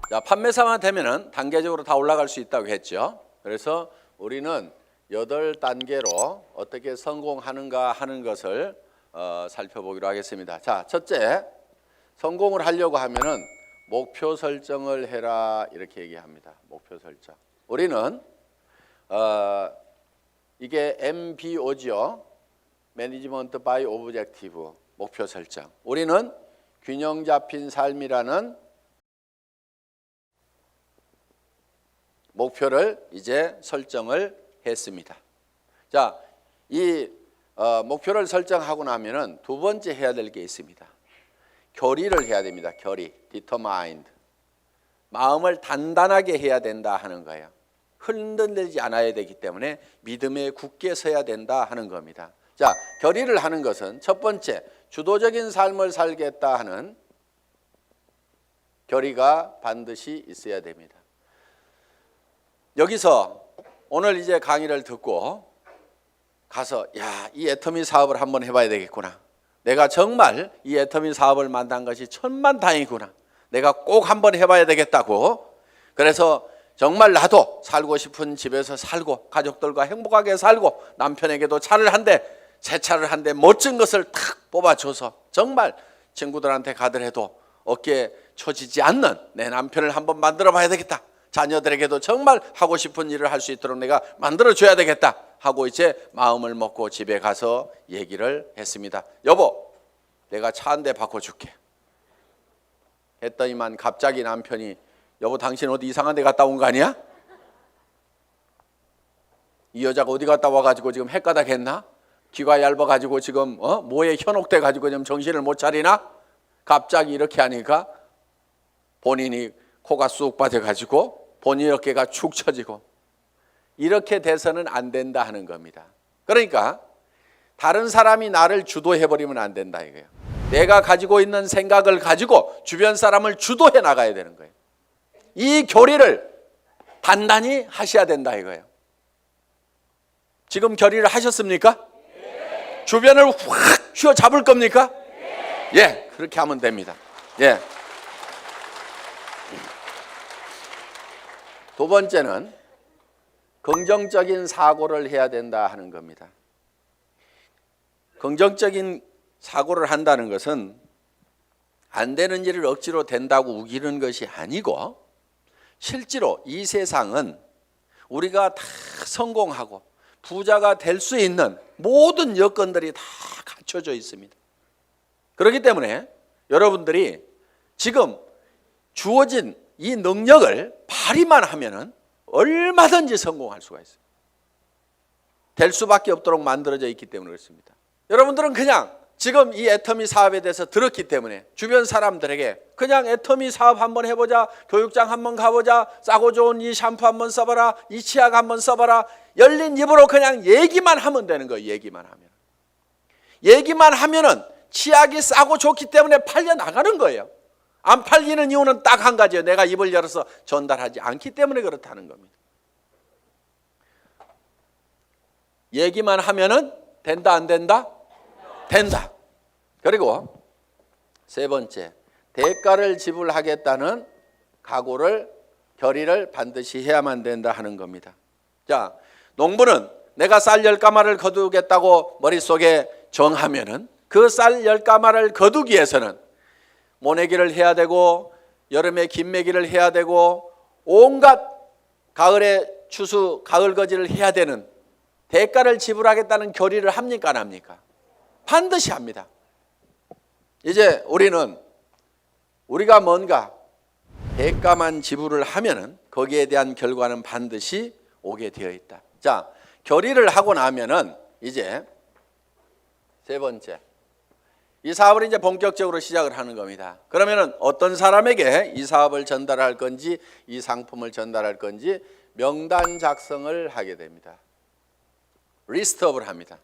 자, 판매사만 되면은 단계적으로 다 올라갈 수 있다고 했죠. 그래서 우리는 8단계로 어떻게 성공하는가 하는 것을 살펴보기로 하겠습니다. 자, 첫째, 성공을 하려고 하면은 목표 설정을 해라 이렇게 얘기합니다. 목표 설정. 우리는 이게 MBO죠. 매니지먼트 바이 오브젝티브, 목표 설정. 우리는 균형 잡힌 삶이라는 목표를 이제 설정을 했습니다. 자, 이 목표를 설정하고 나면은 두 번째 해야 될 게 있습니다. 결의를 해야 됩니다. 결의, determined. 마음을 단단하게 해야 된다 하는 거예요. 흔들리지 않아야 되기 때문에 믿음에 굳게 서야 된다 하는 겁니다. 자, 결의를 하는 것은 첫 번째, 주도적인 삶을 살겠다 하는 결의가 반드시 있어야 됩니다. 여기서 오늘 이제 강의를 듣고 가서 야, 이 애터미 사업을 한번 해봐야 되겠구나. 내가 정말 이 애터미 사업을 만난 것이 천만다행이구나. 내가 꼭 한번 해봐야 되겠다고. 그래서 정말 나도 살고 싶은 집에서 살고 가족들과 행복하게 살고 남편에게도 차를 한 대, 새 차를 한 대 멋진 것을 탁 뽑아줘서 정말 친구들한테 가더라도 어깨에 처지지 않는 내 남편을 한번 만들어 봐야 되겠다. 자녀들에게도 정말 하고 싶은 일을 할 수 있도록 내가 만들어줘야 되겠다 하고 이제 마음을 먹고 집에 가서 얘기를 했습니다. 여보, 내가 차 한 대 바꿔줄게 했더니만 갑자기 남편이 여보, 당신 어디 이상한 데 갔다 온 거 아니야? 이 여자가 어디 갔다 와가지고 지금 헷가닥 했나? 귀가 얇아가지고 지금 뭐에 현혹돼가지고 지금 정신을 못 차리나? 갑자기 이렇게 하니까 본인이 코가 쑥 빠져가지고 본인 어깨가 축 처지고 이렇게 돼서는 안 된다 하는 겁니다. 그러니까 다른 사람이 나를 주도해버리면 안 된다 이거예요. 내가 가지고 있는 생각을 가지고 주변 사람을 주도해 나가야 되는 거예요. 이 결의를 단단히 하셔야 된다 이거예요. 지금 결의를 하셨습니까? 네. 주변을 확 휘어잡을 겁니까? 네. 예, 그렇게 하면 됩니다. 예. 두 번째는 긍정적인 사고를 해야 된다 하는 겁니다. 긍정적인 사고를 한다는 것은 안 되는 일을 억지로 된다고 우기는 것이 아니고 실제로 이 세상은 우리가 다 성공하고 부자가 될 수 있는 모든 여건들이 다 갖춰져 있습니다. 그렇기 때문에 여러분들이 지금 주어진 이 능력을 발휘만 하면은 얼마든지 성공할 수가 있어요. 될 수밖에 없도록 만들어져 있기 때문에 그렇습니다. 여러분들은 그냥 지금 이 애터미 사업에 대해서 들었기 때문에 주변 사람들에게 그냥 애터미 사업 한번 해보자, 교육장 한번 가보자, 싸고 좋은 이 샴푸 한번 써봐라, 이 치약 한번 써봐라, 열린 입으로 그냥 얘기만 하면 되는 거예요. 얘기만 하면은 치약이 싸고 좋기 때문에 팔려 나가는 거예요. 안 팔리는 이유는 딱 한 가지예요. 내가 입을 열어서 전달하지 않기 때문에 그렇다는 겁니다. 얘기만 하면은 된다 안 된다? 된다. 그리고 세 번째, 대가를 지불하겠다는 각오를, 결의를 반드시 해야만 된다 하는 겁니다. 자, 농부는 내가 쌀 10가마를 거두겠다고 머릿속에 정하면은 그 쌀 10가마를 거두기 위해서는 모내기를 해야 되고 여름에 김매기를 해야 되고 온갖 가을에 추수, 가을 거지를 해야 되는 대가를 지불하겠다는 결의를 합니까 안 합니까? 반드시 합니다. 이제 우리가 뭔가 대가만 지불을 하면은 거기에 대한 결과는 반드시 오게 되어 있다. 자, 결의를 하고 나면은 이제 세 번째, 이 사업을 이제 본격적으로 시작을 하는 겁니다. 그러면은 어떤 사람에게 이 사업을 전달할 건지, 이 상품을 전달할 건지 명단 작성을 하게 됩니다. 리스트업을 합니다.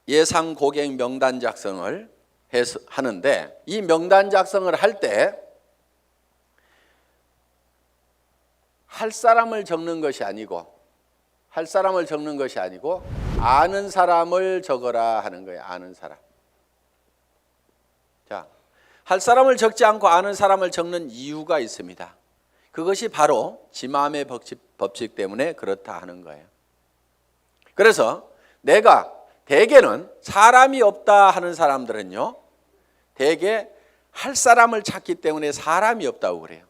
예상 고객 명단 작성을 하는데 이 명단 작성을 할 때 할 사람을 적는 것이 아니고 아는 사람을 적어라 하는 거예요. 아는 사람. 자, 할 사람을 적지 않고 아는 사람을 적는 이유가 있습니다. 그것이 바로 지마음의 법칙 때문에 그렇다 하는 거예요. 그래서 내가 대개는 사람이 없다 하는 사람들은요, 대개 할 사람을 찾기 때문에 사람이 없다고 그래요.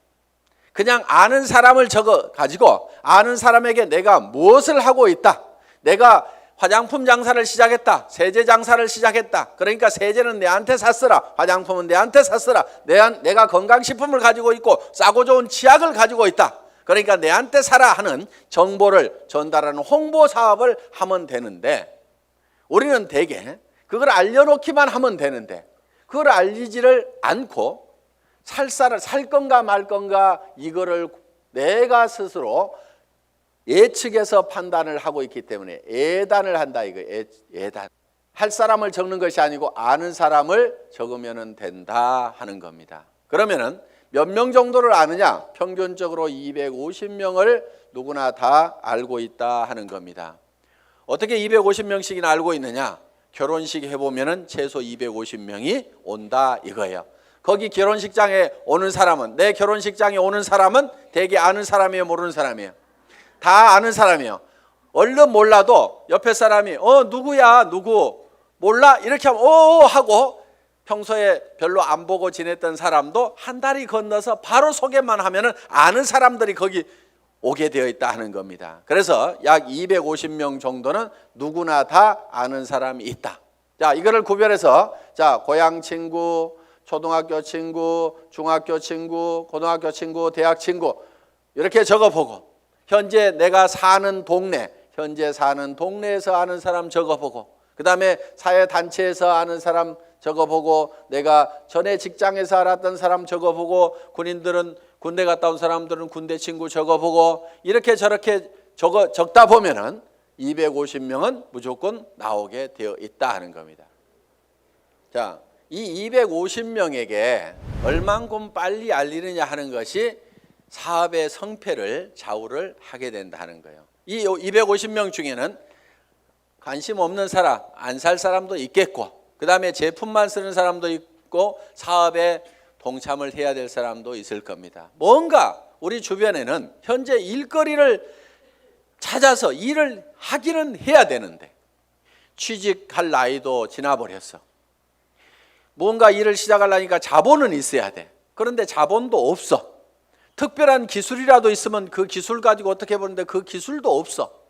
그냥 아는 사람을 적어 가지고 아는 사람에게 내가 무엇을 하고 있다. 내가 화장품 장사를 시작했다. 세제 장사를 시작했다. 그러니까 세제는 내한테 샀으라. 화장품은 내한테 샀으라. 내가 건강식품을 가지고 있고 싸고 좋은 치약을 가지고 있다. 그러니까 내한테 사라 하는 정보를 전달하는 홍보 사업을 하면 되는데, 우리는 대개 그걸 알려놓기만 하면 되는데 그걸 알리지를 않고 살 건가 말 건가 이거를 내가 스스로 예측해서 판단을 하고 있기 때문에 예단을 한다 이거예요. 예단. 할 사람을 적는 것이 아니고 아는 사람을 적으면 된다 하는 겁니다. 그러면은 몇 명 정도를 아느냐? 평균적으로 250명을 누구나 다 알고 있다 하는 겁니다. 어떻게 250명씩이나 알고 있느냐? 결혼식 해보면은 최소 250명이 온다 이거예요. 거기 결혼식장에 오는 사람은, 내 결혼식장에 오는 사람은 대개 아는 사람이에요, 모르는 사람이에요? 다 아는 사람이에요. 얼른 몰라도 옆에 사람이 누구야 누구 몰라 이렇게 하면 하고, 평소에 별로 안 보고 지냈던 사람도 한 다리 건너서 바로 소개만 하면은 아는 사람들이 거기 오게 되어 있다 하는 겁니다. 그래서 약 250명 정도는 누구나 다 아는 사람이 있다. 자, 이거를 구별해서 자, 고향 친구, 초등학교 친구, 중학교 친구, 고등학교 친구, 대학 친구 이렇게 적어보고, 현재 내가 사는 동네, 현재 사는 동네에서 아는 사람 적어보고, 그 다음에 사회단체에서 아는 사람 적어보고, 내가 전에 직장에서 알았던 사람 적어보고, 군인들은 군대 갔다 온 사람들은 군대 친구 적어보고, 이렇게 저렇게 적다 보면은 250명은 무조건 나오게 되어 있다 하는 겁니다. 자, 이 250명에게 얼만큼 빨리 알리느냐 하는 것이 사업의 성패를 좌우를 하게 된다는 거예요. 이 250명 중에는 관심 없는 사람, 안 살 사람도 있겠고, 그 다음에 제품만 쓰는 사람도 있고, 사업에 동참을 해야 될 사람도 있을 겁니다. 뭔가 우리 주변에는 현재 일거리를 찾아서 일을 하기는 해야 되는데 취직할 나이도 지나버렸어. 뭔가 일을 시작하려니까 자본은 있어야 돼. 그런데 자본도 없어. 특별한 기술이라도 있으면 그 기술 가지고 어떻게 보는데 그 기술도 없어.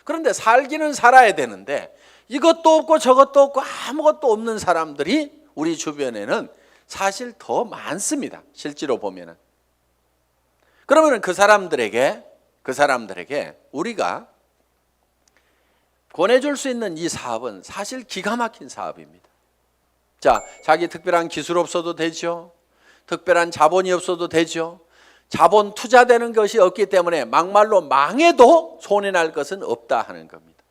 그런데 살기는 살아야 되는데 이것도 없고 저것도 없고 아무것도 없는 사람들이 우리 주변에는 사실 더 많습니다. 실제로 보면은. 그러면 그 사람들에게 우리가 권해줄 수 있는 이 사업은 사실 기가 막힌 사업입니다. 자, 자기 특별한 기술 없어도 되죠. 특별한 자본이 없어도 되죠. 자본 투자되는 것이 없기 때문에 막말로 망해도 손해날 것은 없다 하는 겁니다.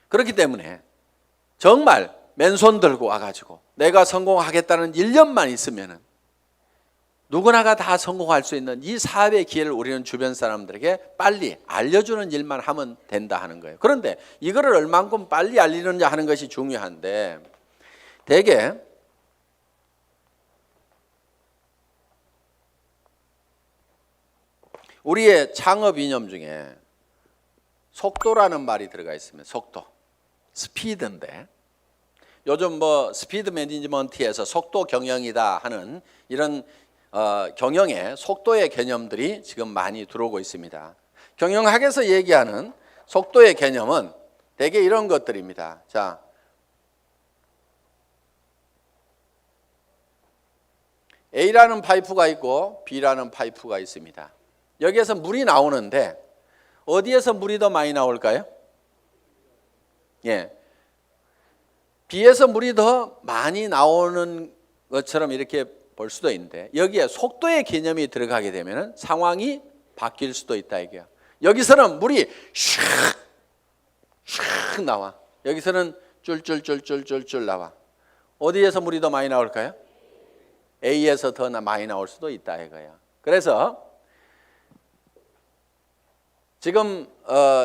그렇기 때문에 정말 맨손 들고 와가지고 내가 성공하겠다는 일념만 있으면은 누구나가 다 성공할 수 있는 이 사업의 기회를 우리는 주변 사람들에게 빨리 알려주는 일만 하면 된다 하는 거예요. 그런데 이거를 얼만큼 빨리 알리느냐 하는 것이 중요한데, 대개 우리의 창업 이념 중에 속도라는 말이 들어가 있습니다. 속도, 스피드인데 요즘 스피드 매니지먼트에서 속도 경영이다 하는 이런 경영의 속도의 개념들이 지금 많이 들어오고 있습니다. 경영학에서 얘기하는 속도의 개념은 대개 이런 것들입니다. 자, A라는 파이프가 있고 B라는 파이프가 있습니다. 여기에서 물이 나오는데 어디에서 물이 더 많이 나올까요? 예, B에서 물이 더 많이 나오는 것처럼 이렇게 볼 수도 있는데, 여기에 속도의 개념이 들어가게 되면 상황이 바뀔 수도 있다 이게요. 여기서는 물이 슉 나와. 여기서는 쫄쫄쫄쫄쫄쫄 나와. 어디에서 물이 더 많이 나올까요? A에서 더 많이 나올 수도 있다 이거예요. 그래서 지금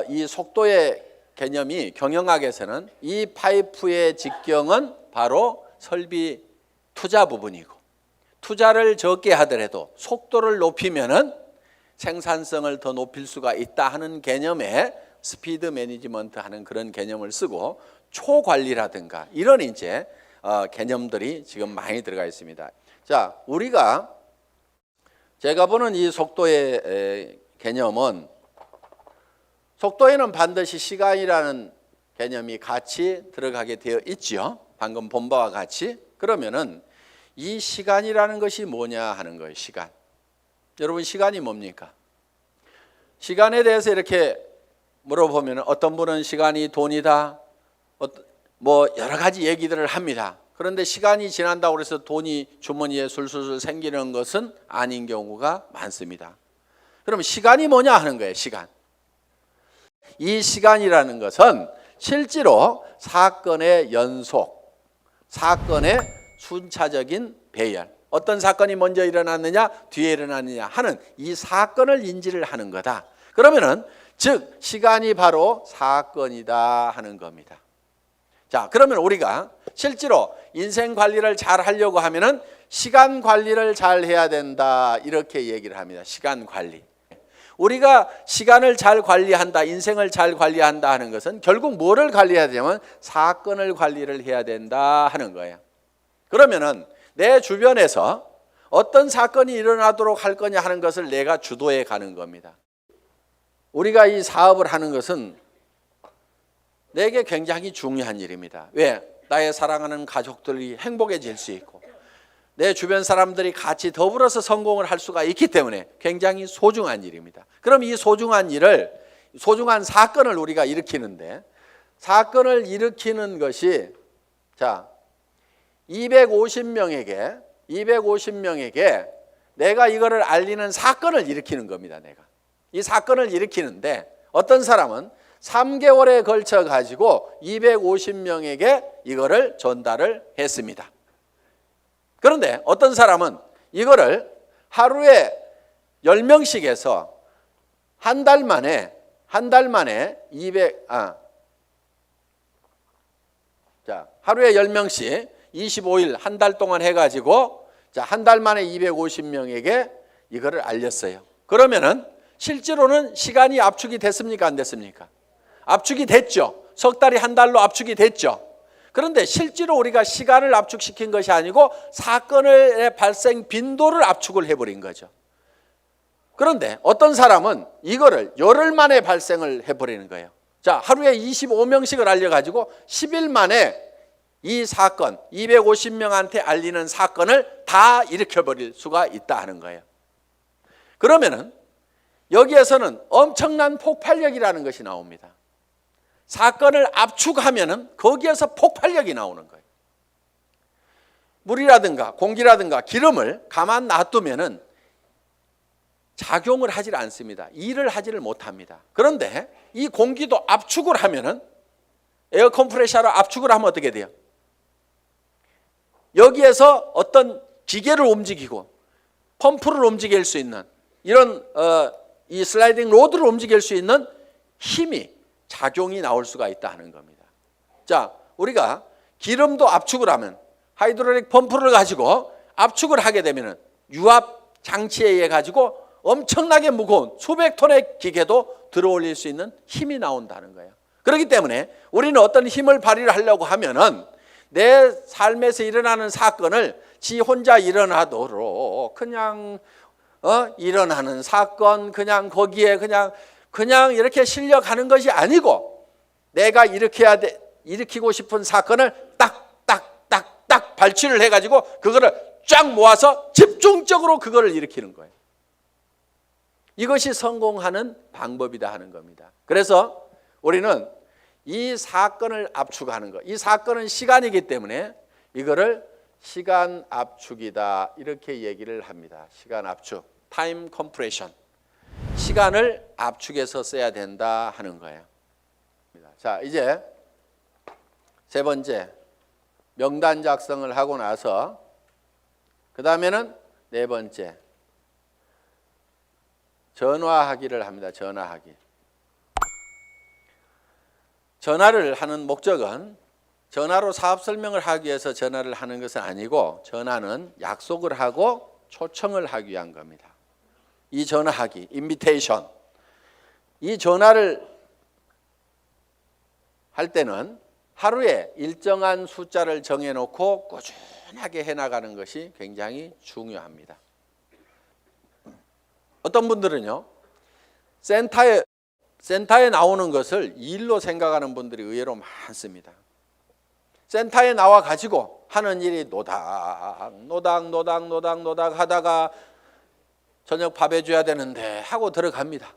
이 속도의 개념이 경영학에서는 이 파이프의 직경은 바로 설비 투자 부분이고, 투자를 적게 하더라도 속도를 높이면은 생산성을 더 높일 수가 있다 하는 개념의 스피드 매니지먼트 하는 그런 개념을 쓰고, 초관리라든가 이런 이제 개념들이 지금 많이 들어가 있습니다. 자, 우리가 제가 보는 이 속도의 개념은, 속도에는 반드시 시간이라는 개념이 같이 들어가게 되어 있죠. 방금 본 바와 같이. 그러면은 이 시간이라는 것이 뭐냐 하는 거예요. 시간. 여러분, 시간이 뭡니까? 시간에 대해서 이렇게 물어보면 어떤 분은 시간이 돈이다, 뭐 여러 가지 얘기들을 합니다. 그런데 시간이 지난다고 해서 돈이 주머니에 술술술 생기는 것은 아닌 경우가 많습니다. 그럼 시간이 뭐냐 하는 거예요. 시간. 이 시간이라는 것은 실제로 사건의 연속, 사건의 순차적인 배열, 어떤 사건이 먼저 일어났느냐 뒤에 일어났느냐 하는 이 사건을 인지를 하는 거다. 그러면은 즉 시간이 바로 사건이다 하는 겁니다. 자, 그러면 우리가 실제로 인생 관리를 잘 하려고 하면은 시간 관리를 잘 해야 된다, 이렇게 얘기를 합니다. 시간 관리. 우리가 시간을 잘 관리한다, 인생을 잘 관리한다 하는 것은 결국 뭐를 관리해야 되냐면 사건을 관리를 해야 된다 하는 거예요. 그러면은 내 주변에서 어떤 사건이 일어나도록 할 거냐 하는 것을 내가 주도해 가는 겁니다. 우리가 이 사업을 하는 것은 내게 굉장히 중요한 일입니다. 왜? 나의 사랑하는 가족들이 행복해질 수 있고, 내 주변 사람들이 같이 더불어서 성공을 할 수가 있기 때문에 굉장히 소중한 일입니다. 그럼 이 소중한 일을, 소중한 사건을 우리가 일으키는데, 사건을 일으키는 것이, 자, 250명에게 내가 이거를 알리는 사건을 일으키는 겁니다. 내가 이 사건을 일으키는데, 어떤 사람은 3개월에 걸쳐 가지고 250명에게 이거를 전달을 했습니다. 그런데 어떤 사람은 이거를 하루에 10명씩 해서 한 달 만에 10명씩 25일 한 달 동안 해가지고, 한 달 만에 250명에게 이거를 알렸어요. 그러면은 실제로는 시간이 압축이 됐습니까? 안 됐습니까? 압축이 됐죠. 석 달이 한 달로 압축이 됐죠. 그런데 실제로 우리가 시간을 압축시킨 것이 아니고 사건의 발생 빈도를 압축을 해버린 거죠. 그런데 어떤 사람은 이거를 열흘 만에 발생을 해버리는 거예요. 자, 하루에 25명씩을 알려가지고 10일 만에 이 사건, 250명한테 알리는 사건을 다 일으켜버릴 수가 있다 하는 거예요. 그러면은 여기에서는 엄청난 폭발력이라는 것이 나옵니다. 사건을 압축하면은 거기에서 폭발력이 나오는 거예요. 물이라든가 공기라든가 기름을 가만 놔두면은 작용을 하질 않습니다. 일을 하지를 못합니다. 그런데 이 공기도 압축을 하면은, 에어 컴프레셔로 압축을 하면 어떻게 돼요? 여기에서 어떤 기계를 움직이고 펌프를 움직일 수 있는, 이런 이 슬라이딩 로드를 움직일 수 있는 힘이, 작용이 나올 수가 있다 하는 겁니다. 자, 우리가 기름도 압축을 하면, 하이드롤릭 펌프를 가지고 압축을 하게 되면은 유압 장치에 의해 가지고 엄청나게 무거운 수백 톤의 기계도 들어올릴 수 있는 힘이 나온다는 거예요. 그렇기 때문에 우리는 어떤 힘을 발휘를 하려고 하면은 내 삶에서 일어나는 사건을 지 혼자 일어나도록 그냥 일어나는 사건, 그냥 거기에 그냥 이렇게 실려가는 것이 아니고, 내가 일으키고 싶은 사건을 딱 발치를 해가지고 그거를 쫙 모아서 집중적으로 그거를 일으키는 거예요. 이것이 성공하는 방법이다 하는 겁니다. 그래서 우리는 이 사건을 압축하는 것, 이 사건은 시간이기 때문에 이거를 시간 압축이다, 이렇게 얘기를 합니다. 시간 압축, 타임 컴프레션. 시간을 압축해서 써야 된다 하는 거예요. 자, 이제 세 번째, 명단 작성을 하고 나서 그 다음에는 네 번째, 전화하기를 합니다. 전화하기. 전화를 하는 목적은 전화로 사업 설명을 하기 위해서 전화를 하는 것은 아니고 전화는 약속을 하고 초청을 하기 위한 겁니다. 이 전화하기, 인비테이션. 이 전화를 할 때는 하루에 일정한 숫자를 정해놓고 꾸준하게 해나가는 것이 굉장히 중요합니다. 어떤 분들은요, 센터에 나오는 것을 일로 생각하는 분들이 의외로 많습니다. 센터에 나와 가지고 하는 일이 노닥 하다가 저녁 밥 해줘야 되는데 하고 들어갑니다.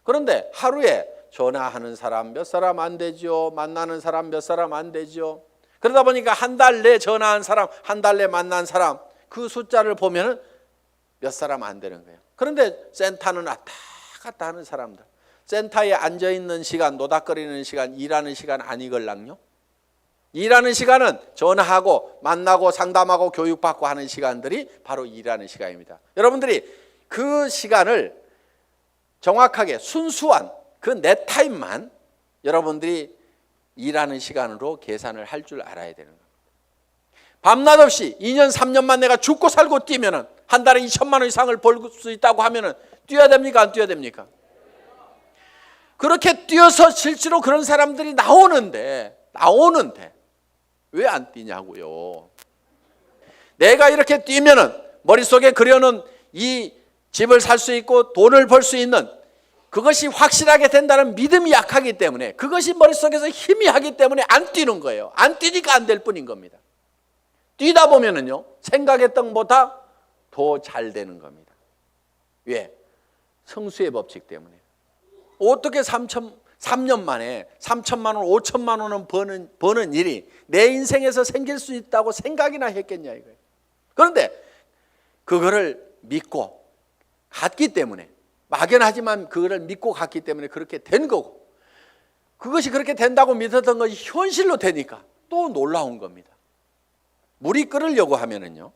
그런데 하루에 전화하는 사람 몇 사람 안 되죠. 만나는 사람 몇 사람 안 되죠. 그러다 보니까 한 달 내 전화한 사람, 한 달 내 만난 사람, 그 숫자를 보면은 몇 사람 안 되는 거예요. 그런데 센터는 왔다 갔다 하는 사람들, 센터에 앉아 있는 시간, 노닥거리는 시간, 일하는 시간 아니걸랑요. 일하는 시간은 전화하고 만나고 상담하고 교육받고 하는 시간들이 바로 일하는 시간입니다. 여러분들이 그 시간을 정확하게 순수한 그 내 타임만 여러분들이 일하는 시간으로 계산을 할 줄 알아야 되는 겁니다. 밤낮 없이 2년 3년만 내가 죽고 살고 뛰면은 한 달에 2천만 원 이상을 벌 수 있다고 하면은 뛰어야 됩니까? 안 뛰어야 됩니까? 그렇게 뛰어서 실제로 그런 사람들이 나오는데 왜 안 뛰냐고요. 내가 이렇게 뛰면은 머릿속에 그려놓은 이 집을 살 수 있고 돈을 벌 수 있는 그것이 확실하게 된다는 믿음이 약하기 때문에, 그것이 머릿속에서 희미하기 때문에 안 뛰는 거예요. 안 뛰니까 안 될 뿐인 겁니다. 뛰다 보면은요, 생각했던 것보다 더 잘 되는 겁니다. 왜? 성수의 법칙 때문에. 어떻게 3년 만에 3천만 원, 5천만 원은 버는 일이 내 인생에서 생길 수 있다고 생각이나 했겠냐 이거예요. 그런데 그거를 믿고 갔기 때문에, 막연하지만 그거를 믿고 갔기 때문에 그렇게 된 거고, 그것이 그렇게 된다고 믿었던 것이 현실로 되니까 또 놀라운 겁니다. 물이 끓으려고 하면은요,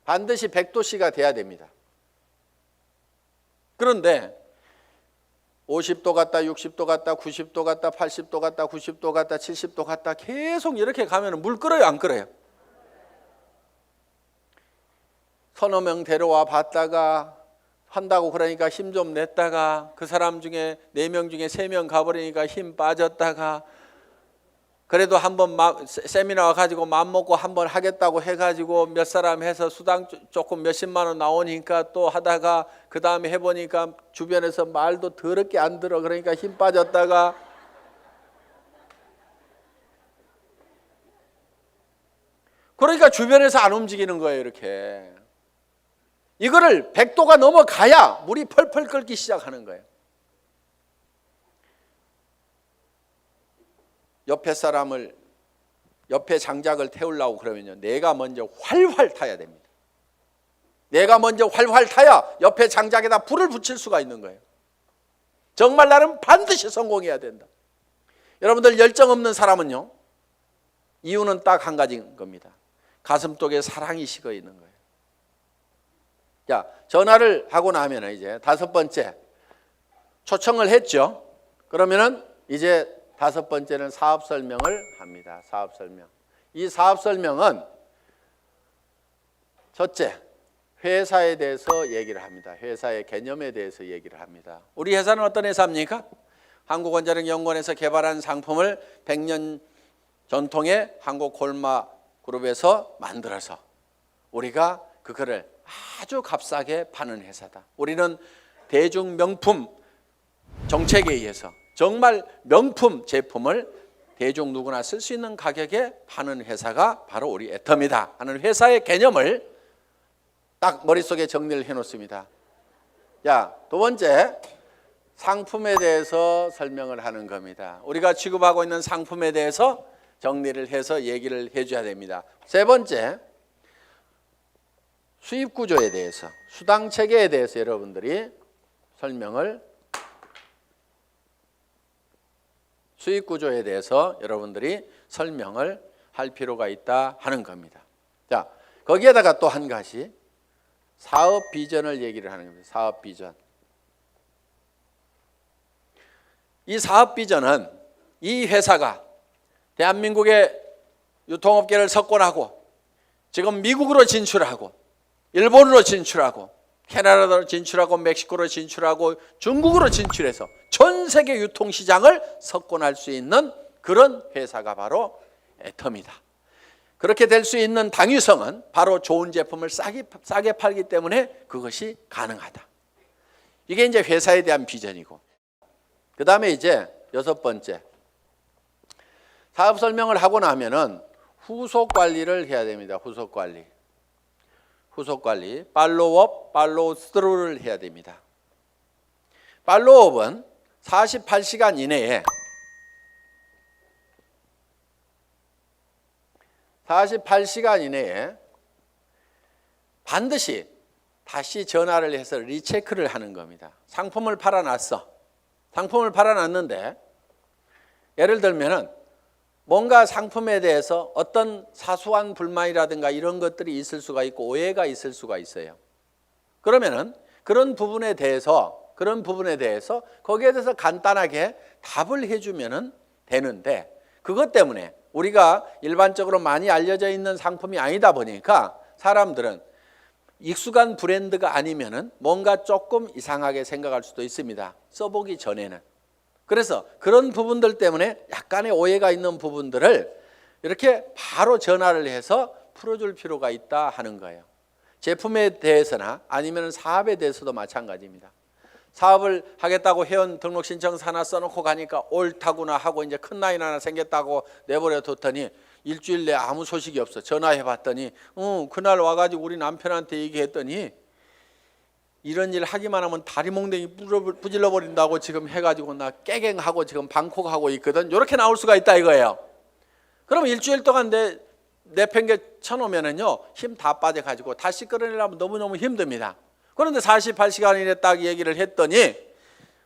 반드시 100도씨가 돼야 됩니다. 그런데 50도 갔다 60도 갔다 90도 갔다 80도 갔다 90도 갔다 70도 갔다 계속 이렇게 가면 물 끓어요, 안 끓어요? 서너 명 데려와 봤다가 한다고 그러니까 힘 좀 냈다가 그 사람 중에 4명 중에 3명 가버리니까 힘 빠졌다가, 그래도 한번 세미나 가지고 맘먹고 한번 하겠다고 해가지고 몇 사람 해서 수당 조금 몇십만 원 나오니까 또 하다가 그 다음에 해보니까 주변에서 말도 더럽게 안 들어, 그러니까 힘 빠졌다가, 그러니까 주변에서 안 움직이는 거예요. 이렇게 이거를 100도가 넘어가야 물이 펄펄 끓기 시작하는 거예요. 옆에 장작을 태우려고 그러면요, 내가 먼저 활활 타야 됩니다. 내가 먼저 활활 타야 옆에 장작에다 불을 붙일 수가 있는 거예요. 정말 나는 반드시 성공해야 된다. 여러분들 열정 없는 사람은요, 이유는 딱 한 가지인 겁니다. 가슴속에 사랑이 식어 있는 거예요. 자, 전화를 하고 나면 이제 5번째 초청을 했죠. 그러면은 이제 5번째는 사업 설명을 합니다. 사업 설명. 이 사업 설명은 첫째, 회사에 대해서 얘기를 합니다. 회사의 개념에 대해서 얘기를 합니다. 우리 회사는 어떤 회사입니까? 한국원자력연구원에서 개발한 상품을 100년 전통의 한국콜마 그룹에서 만들어서 우리가 그거를 아주 값싸게 파는 회사다. 우리는 대중 명품 정책에 의해서 정말 명품 제품을 대중 누구나 쓸 수 있는 가격에 파는 회사가 바로 우리 애터미다 하는 회사의 개념을 딱 머릿속에 정리를 해놓습니다. 자, 두 번째, 상품에 대해서 설명을 하는 겁니다. 우리가 취급하고 있는 상품에 대해서 정리를 해서 얘기를 해줘야 됩니다. 세 번째, 수입 구조에 대해서, 수당 체계에 대해서 여러분들이 수입 구조에 대해서 여러분들이 설명을 할 필요가 있다 하는 겁니다. 자, 거기에다가 또 한 가지 사업 비전을 얘기를 하는 겁니다. 사업 비전. 이 사업 비전은 이 회사가 대한민국의 유통업계를 석권하고 지금 미국으로 진출하고 일본으로 진출하고 캐나다로 진출하고 멕시코로 진출하고 중국으로 진출해서 전 세계 유통시장을 석권할 수 있는 그런 회사가 바로 애터미다. 그렇게 될 수 있는 당위성은 바로 좋은 제품을 싸게 팔기 때문에 그것이 가능하다. 이게 이제 회사에 대한 비전이고, 그 다음에 이제 6번째, 사업 설명을 하고 나면은 후속 관리를 해야 됩니다. 후속 관리, 팔로우업, 팔로우스루를 해야 됩니다. 팔로우업은 48시간 이내에 48시간 이내에 반드시 다시 전화를 해서 리체크를 하는 겁니다. 상품을 팔아놨어. 상품을 팔아놨는데 예를 들면은 뭔가 상품에 대해서 어떤 사소한 불만이라든가 이런 것들이 있을 수가 있고 오해가 있을 수가 있어요. 그러면은 그런 부분에 대해서 거기에 대해서 간단하게 답을 해주면은 되는데, 그것 때문에 우리가 일반적으로 많이 알려져 있는 상품이 아니다 보니까 사람들은 익숙한 브랜드가 아니면은 뭔가 조금 이상하게 생각할 수도 있습니다. 써보기 전에는. 그래서 그런 부분들 때문에 약간의 오해가 있는 부분들을 이렇게 바로 전화를 해서 풀어줄 필요가 있다 하는 거예요. 제품에 대해서나 아니면 사업에 대해서도 마찬가지입니다. 사업을 하겠다고 회원 등록 신청서 하나 써놓고 가니까 옳다구나 하고 이제 큰 라인 하나 생겼다고 내버려 뒀더니 일주일 내에 아무 소식이 없어. 전화해 봤더니 그날 와가지고 우리 남편한테 얘기했더니 이런 일 하기만 하면 다리 몽둥이 부질러 버린다고 지금 해가지고 나 깨갱하고 지금 방콕하고 있거든. 이렇게 나올 수가 있다 이거예요. 그럼 일주일 동안 내팽개 쳐놓으면은요 힘 다 빠져가지고 다시 끌어내려면 너무너무 힘듭니다. 그런데 48시간 이내 딱 얘기를 했더니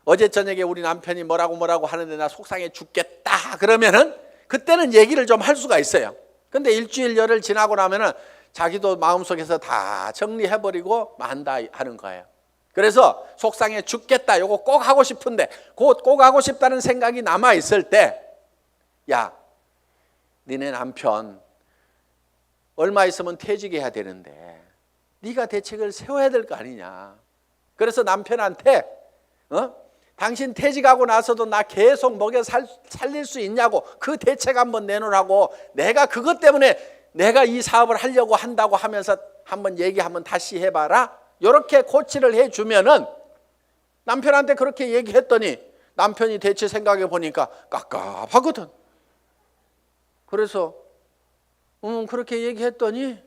어제 저녁에 우리 남편이 뭐라고 하는데 나 속상해 죽겠다 그러면은 그때는 얘기를 좀 할 수가 있어요. 근데 일주일 열흘 지나고 나면은 자기도 마음속에서 다 정리해버리고 만다 하는 거예요. 그래서 속상해 죽겠다 요거 꼭 하고 싶은데 꼭 하고 싶다는 생각이 남아있을 때, 야 니네 남편 얼마 있으면 퇴직해야 되는데 네가 대책을 세워야 될 거 아니냐. 그래서 남편한테 당신 퇴직하고 나서도 나 계속 먹여 살릴 수 있냐고 그 대책 한번 내놓으라고, 내가 그것 때문에 내가 이 사업을 하려고 한다고 하면서 한번 한번 다시 해봐라. 이렇게 코치를 해주면은 남편한테 그렇게 얘기했더니 남편이 대체 생각해 보니까 깝깝하거든. 그래서 그렇게 얘기했더니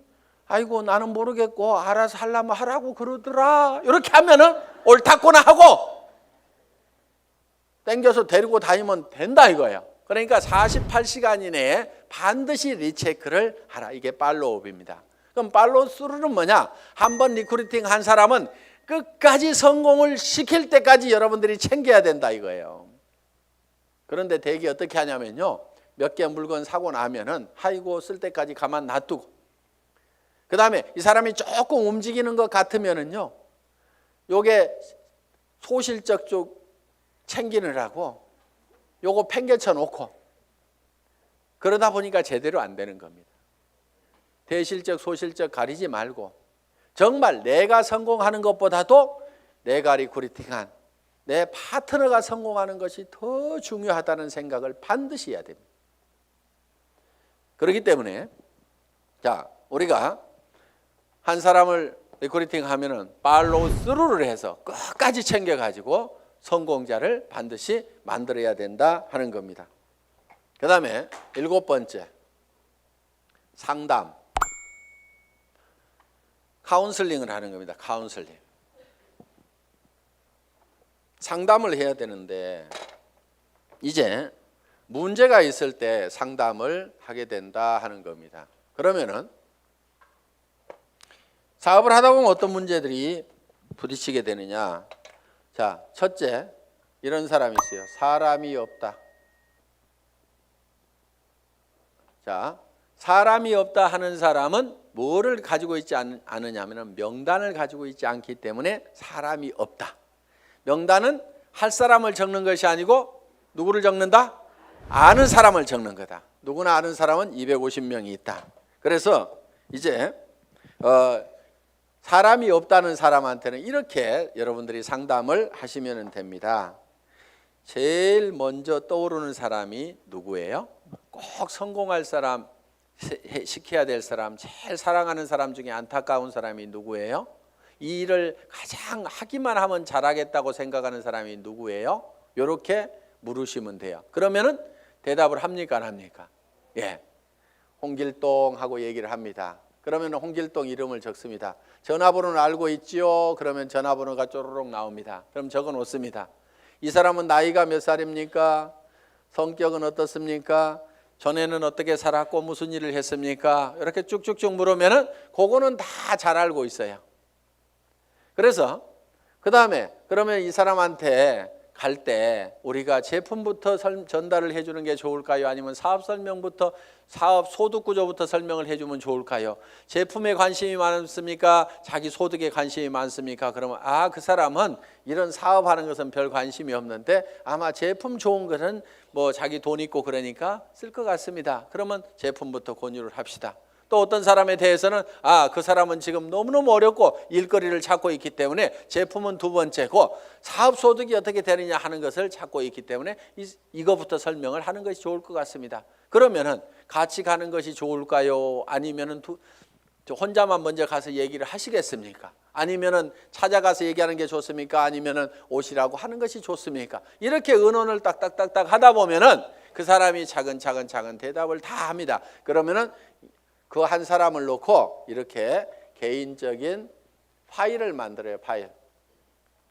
아이고 나는 모르겠고 알아서 하려면 하라고 그러더라. 이렇게 하면은 옳다구나 하고 땡겨서 데리고 다니면 된다 이거예요. 그러니까 48시간 이내에 반드시 리체크를 하라. 이게 팔로우업입니다. 그럼 팔로우스루는 뭐냐? 한번 리크루팅 한 사람은 끝까지 성공을 시킬 때까지 여러분들이 챙겨야 된다 이거예요. 그런데 대개 어떻게 하냐면요, 몇 개 물건 사고 나면은 아이고 쓸 때까지 가만 놔두고, 그 다음에 이 사람이 조금 움직이는 것 같으면은요 요게 소실적 쪽 챙기느라고 요거 팽개쳐 놓고 그러다 보니까 제대로 안 되는 겁니다. 대실적 소실적 가리지 말고 정말 내가 성공하는 것보다도 내가 리크루팅한 내 파트너가 성공하는 것이 더 중요하다는 생각을 반드시 해야 됩니다. 그렇기 때문에 자 우리가 한 사람을 리크루팅 하면은 팔로우 스루를 해서 끝까지 챙겨가지고 성공자를 반드시 만들어야 된다 하는 겁니다. 그 다음에 7번째, 상담, 카운슬링을 하는 겁니다. 카운슬링. 상담을 해야 되는데 이제 문제가 있을 때 상담을 하게 된다 하는 겁니다. 그러면은 사업을 하다 보면 어떤 문제들이 부딪히게 되느냐. 자, 첫째, 이런 사람이 있어요. 사람이 없다. 자, 사람이 없다 하는 사람은 뭐를 가지고 있지 않느냐면 명단을 가지고 있지 않기 때문에 사람이 없다. 명단은 할 사람을 적는 것이 아니고 누구를 적는다? 아는 사람을 적는 거다. 누구나 아는 사람은 250명이 있다. 그래서 이제 사람이 없다는 사람한테는 이렇게 여러분들이 상담을 하시면 됩니다. 제일 먼저 떠오르는 사람이 누구예요? 꼭 성공할 사람, 시켜야 될 사람, 제일 사랑하는 사람 중에 안타까운 사람이 누구예요? 이 일을 가장 하기만 하면 잘하겠다고 생각하는 사람이 누구예요? 이렇게 물으시면 돼요. 그러면은 대답을 합니까 안 합니까? 예, 홍길동 하고 얘기를 합니다. 그러면 홍길동 이름을 적습니다. 전화번호는 알고 있지요? 그러면 전화번호가 쪼르륵 나옵니다. 그럼 적어 놓습니다. 이 사람은 나이가 몇 살입니까? 성격은 어떻습니까? 전에는 어떻게 살았고 무슨 일을 했습니까? 이렇게 쭉쭉쭉 물으면은 그거는 다 잘 알고 있어요. 그래서 그 다음에 그러면 이 사람한테 갈 때 우리가 제품부터 전달을 해주는 게 좋을까요? 아니면 사업 설명부터 사업 소득 구조부터 설명을 해주면 좋을까요? 제품에 관심이 많습니까? 자기 소득에 관심이 많습니까? 그러면 그 사람은 이런 사업하는 것은 별 관심이 없는데 아마 제품 좋은 것은 뭐 자기 돈 있고 그러니까 쓸 것 같습니다. 그러면 제품부터 권유를 합시다. 또 어떤 사람에 대해서는 그 사람은 지금 너무너무 어렵고 일거리를 찾고 있기 때문에 제품은 두 번째고 사업 소득이 어떻게 되느냐 하는 것을 찾고 있기 때문에 이거부터 설명을 하는 것이 좋을 것 같습니다. 그러면은 같이 가는 것이 좋을까요? 아니면은 혼자만 먼저 가서 얘기를 하시겠습니까? 아니면은 찾아가서 얘기하는 게 좋습니까? 아니면은 오시라고 하는 것이 좋습니까? 이렇게 의논을 딱딱딱딱 하다 보면은 그 사람이 차근차근 대답을 다 합니다. 그러면은 그 한 사람을 놓고 이렇게 개인적인 파일을 만들어요. 파일.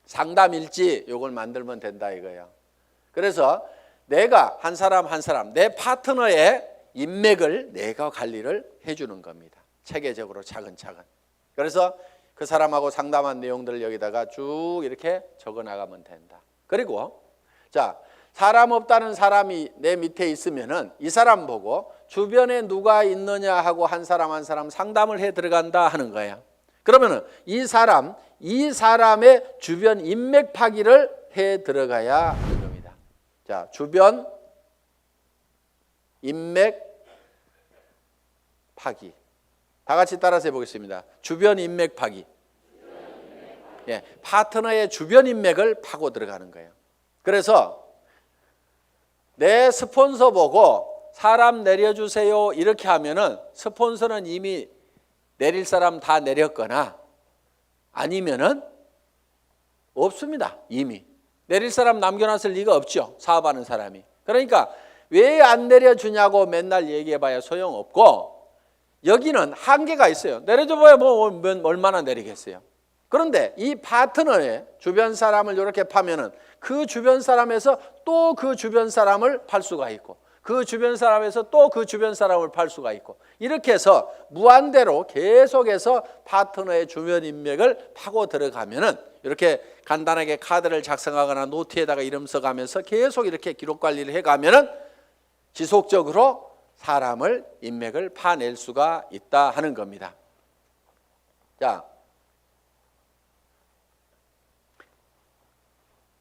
상담일지 요걸 만들면 된다 이거예요. 그래서 내가 한 사람 내 파트너의 인맥을 내가 관리를 해주는 겁니다. 체계적으로 차근차근. 그래서 그 사람하고 상담한 내용들을 여기다가 쭉 이렇게 적어 나가면 된다. 그리고 자, 사람 없다는 사람이 내 밑에 있으면은 이 사람 보고 주변에 누가 있느냐 하고 한 사람 상담을 해 들어간다 하는 거예요. 그러면은 이 사람의 주변 인맥 파기를 해 들어가야 하는 겁니다. 자, 주변 인맥 파기. 다 같이 따라서 해보겠습니다. 주변 인맥 파기. 예, 파트너의 주변 인맥을 파고 들어가는 거예요. 그래서 내 스폰서 보고 사람 내려주세요 이렇게 하면은 스폰서는 이미 내릴 사람 다 내렸거나 아니면은 없습니다. 이미 내릴 사람 남겨놨을 리가 없죠. 사업하는 사람이. 그러니까 왜 안 내려주냐고 맨날 얘기해봐야 소용없고 여기는 한계가 있어요. 내려줘봐야 뭐 얼마나 내리겠어요. 그런데 이 파트너의 주변 사람을 이렇게 파면은 그 주변 사람에서 또 그 주변 사람을 팔 수가 있고 그 주변 사람에서 또 그 주변 사람을 팔 수가 있고 이렇게 해서 무한대로 계속해서 파트너의 주변 인맥을 파고 들어가면은 이렇게 간단하게 카드를 작성하거나 노트에다가 이름 써가면서 계속 이렇게 기록 관리를 해가면은 지속적으로 사람을 인맥을 파낼 수가 있다 하는 겁니다. 자.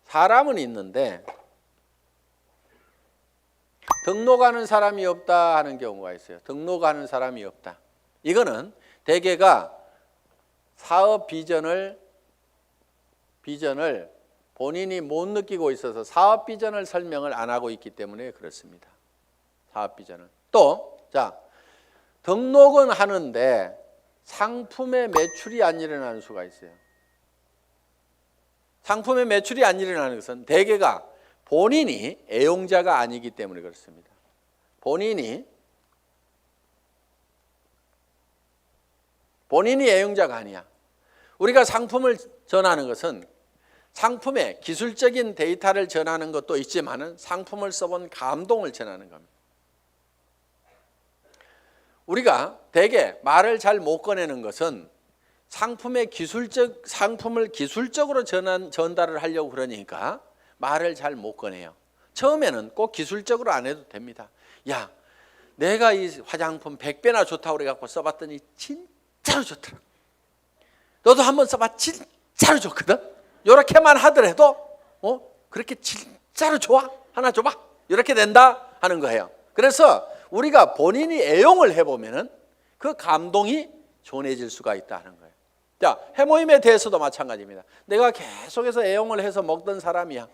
사람은 있는데 등록하는 사람이 없다 하는 경우가 있어요. 등록하는 사람이 없다. 이거는 대개가 사업 비전을 본인이 못 느끼고 있어서 사업 비전을 설명을 안 하고 있기 때문에 그렇습니다. 사업 비전을. 또 자, 등록은 하는데 상품의 매출이 안 일어나는 수가 있어요. 상품의 매출이 안 일어나는 것은 대개가 본인이 애용자가 아니기 때문에 그렇습니다. 본인이 애용자가 아니야. 우리가 상품을 전하는 것은 상품의 기술적인 데이터를 전하는 것도 있지만은 상품을 써본 감동을 전하는 겁니다. 우리가 대개 말을 잘 못 꺼내는 것은 상품을 기술적으로 전달을 하려고 그러니까 말을 잘 못 꺼내요. 처음에는 꼭 기술적으로 안 해도 됩니다. 야, 내가 이 화장품 100배나 좋다고 그래갖고 써봤더니 진짜로 좋더라. 너도 한번 써봐. 진짜로 좋거든. 이렇게만 하더라도 그렇게 진짜로 좋아? 하나 줘봐. 이렇게 된다? 하는 거예요. 그래서 우리가 본인이 애용을 해보면은 그 감동이 전해질 수가 있다는 거예요. 자, 해모임에 대해서도 마찬가지입니다. 내가 계속해서 애용을 해서 먹던 사람이야.